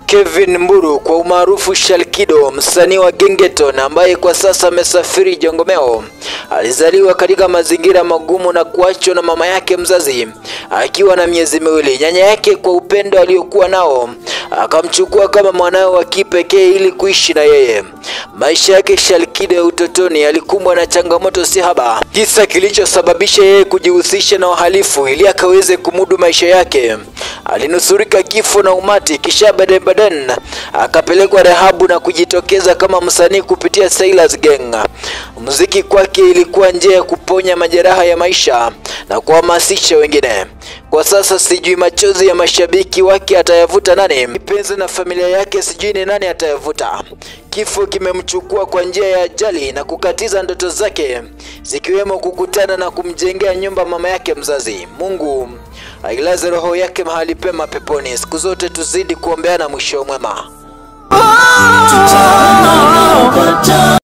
Kevin Mburu kwa umaarufu Shalkido, msanii wa Gengeton ambaye kwa sasa amesafiri Jongomeo, alizaliwa katika mazingira magumu na kuachwa na mama yake mzazi akiwa na miezi miwili. Nyanya yake kwa upendo aliokuwa nao akamchukua kama mwanawe wa kipekee ili kuishi na yeye. Maisha yake Shalkido ya utotoni alikumbwa na changamoto si haba, kisa kilichosababisha yeye kujihusisha na uhalifu ili akaweze kumudu maisha yake. Alinusurika kifo na umati, kisha baadaye akapelekwa rehabu na kujitokeza kama msanii kupitia Sailors Gang. Muziki kwake ilikuwa njia ya kuponya majeraha ya maisha na kuhamasisha wengine. Kwa sasa sijui machozi ya mashabiki wake atayavuta nani, mpenzi na familia yake sijui ni nani atayavuta. Kifo kimemchukua kwa njia ya ajali na kukatiza ndoto zake, zikiwemo kukutana na kumjengea nyumba mama yake mzazi. Mungu ailaze roho yake mahali pema peponi. Siku zote tuzidi kuombeana mwisho mwema.